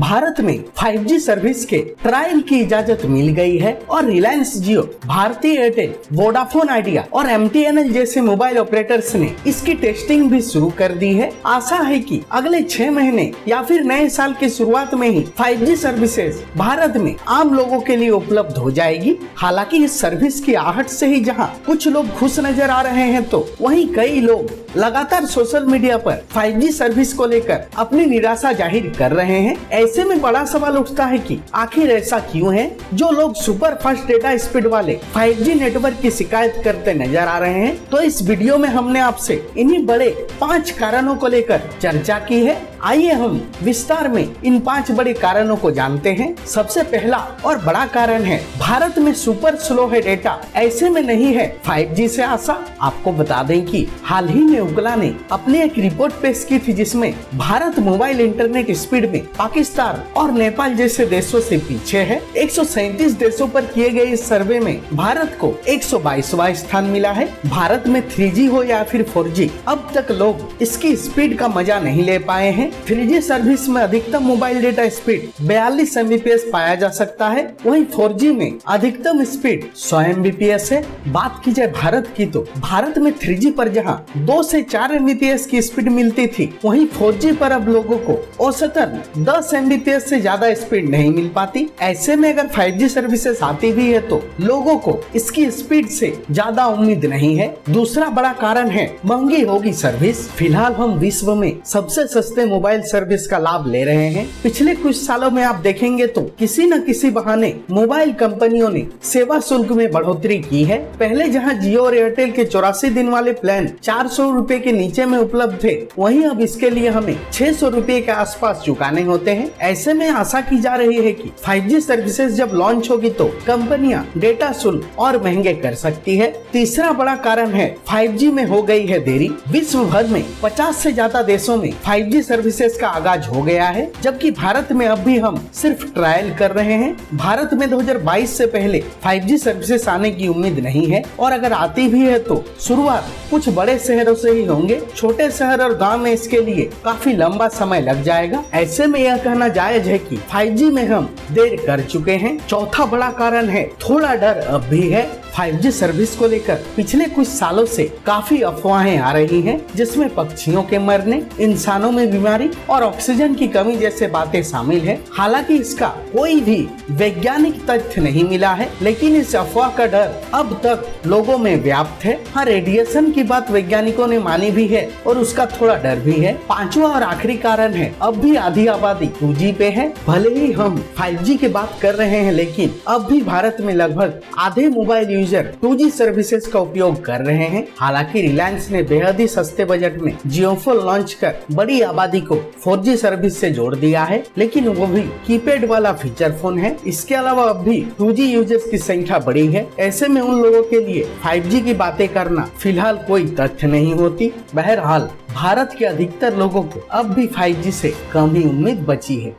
भारत में 5G service के trial की इजाजत मिल गई है और रिलायंस जियो, भारती एयरटेल, वोडाफोन आइडिया और MTNL जैसे मोबाइल ऑपरेटर्स ने इसकी टेस्टिंग भी शुरू कर दी है। आशा है कि अगले 6 महीने या फिर नए साल की शुरुआत में ही 5G सर्विसेज भारत में आम लोगों के लिए उपलब्ध हो जाएगी। हालांकि इस सर्विस की आहट से ही जहां कुछ लोग खुश नजर आ रहे हैं, तो वहीं कई लोग लगातार सोशल मीडिया पर 5G सर्विस को लेकर अपनी निराशा जाहिर कर रहे हैं। ऐसे में बड़ा सवाल उठता है कि आखिर ऐसा क्यों है जो लोग सुपर फास्ट डेटा स्पीड वाले 5G नेटवर्क की शिकायत करते नजर आ रहे हैं। तो इस वीडियो में हमने आपसे इन्हीं बड़े 5 कारणों को लेकर चर्चा की है। आइए हम विस्तार में इन 5 बड़े कारणों को जानते हैं। सबसे पहला और बड़ा कारण है भारत में सुपर स्लो है डेटा, ऐसे में नहीं है 5G से आशा। आपको बता दें कि हाल ही में उगला ने अपनी एक रिपोर्ट पेश की थी, जिसमें भारत मोबाइल इंटरनेट स्पीड में पाकिस्तान और नेपाल जैसे देशों से पीछे है। 137 देशों पर किए गए इस सर्वे में भारत को 122वां स्थान मिला है। भारत में 3G हो या फिर 4G, अब तक लोग इसकी स्पीड का मजा नहीं ले पाए हैं। 3G सर्विस में अधिकतम मोबाइल डेटा स्पीड 42 Mbps पाया जा सकता है, वहीं 4G में अधिकतम स्पीड 100 Mbps है। बात की जाए भारत की, तो भारत में 3G पर जहां 2 से 4 Mbps की स्पीड मिलती थी, वहीं 4G पर अब लोगों को औसतन 10 Mbps से ज्यादा स्पीड नहीं मिल पाती। ऐसे में अगर 5G सर्विसेज आती भी है तो लोगों को इसकी स्पीड से ज्यादा उम्मीद नहीं है। दूसरा बड़ा कारण है महंगी होगी सर्विस। फिलहाल हम विश्व में सबसे सस्ते मोबाइल सर्विस का लाभ ले रहे हैं। पिछले कुछ सालों में आप देखेंगे तो किसी न किसी बहाने मोबाइल कंपनियों ने सेवा शुल्क में बढ़ोतरी की है। पहले जहां जियो और एयरटेल के 84 दिन वाले प्लान 400 रुपए के नीचे में उपलब्ध थे, वहीं अब इसके लिए हमें 600 रुपए के आसपास चुकाने होते हैं। ऐसे में आशा की जा रही है कि 5G सर्विसेज जब लॉन्च होगी तो कंपनियां डेटा शुल्क और महंगे कर सकती है। तीसरा बड़ा कारण है 5G में हो गई है देरी। विश्व भर में 50 से ज्यादा देशों में 5G सर्विसेज का आगाज हो गया है, जबकि भारत में अब भी हम सिर्फ ट्रायल कर रहे हैं। भारत में 2022 से पहले 5G सर्विसेज आने की उम्मीद नहीं है, और अगर आती भी है तो शुरुआत कुछ बड़े शहरों से ही होंगे। छोटे शहर और गांव में इसके लिए काफी लंबा समय लग जाएगा। ऐसे में यह कहना जायज है कि 5G में हम देर कर चुके हैं। चौथा बड़ा कारण है थोड़ा डर अब भी है 5G सर्विस को लेकर। पिछले कुछ सालों से काफी अफवाहें आ रही हैं, जिसमें पक्षियों के मरने, इंसानों में बीमारी और ऑक्सीजन की कमी जैसे बातें शामिल है। हालांकि इसका कोई भी वैज्ञानिक तथ्य नहीं मिला है, लेकिन इस अफवाह का डर अब तक लोगों में व्याप्त है। हाँ, रेडिएशन की बात वैज्ञानिकों ने मानी भी है और उसका थोड़ा डर भी है। पांचवा और आखिरी कारण है अब भी आधी आबादी 2G पे है। भले ही हम 5G की बात कर रहे हैं, लेकिन अब भी भारत में लगभग आधे मोबाइल यूजर 2G सर्विसेज का उपयोग कर रहे हैं। हालांकि रिलायंस ने बेहद ही सस्ते बजट में जियो फोन लॉन्च कर बड़ी आबादी को 4G सर्विस से जोड़ दिया है, लेकिन वो भी कीपैड वाला फीचर फोन है। इसके अलावा अब भी 2G यूजर्स की संख्या बड़ी है। ऐसे में उन लोगों के लिए 5G की बातें करना फिलहाल कोई तथ्य नहीं होती। बहरहाल भारत के अधिकतर लोगों को अब भी 5G से कम ही उम्मीद बची है।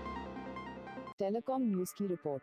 टेलीकॉम न्यूज की रिपोर्ट।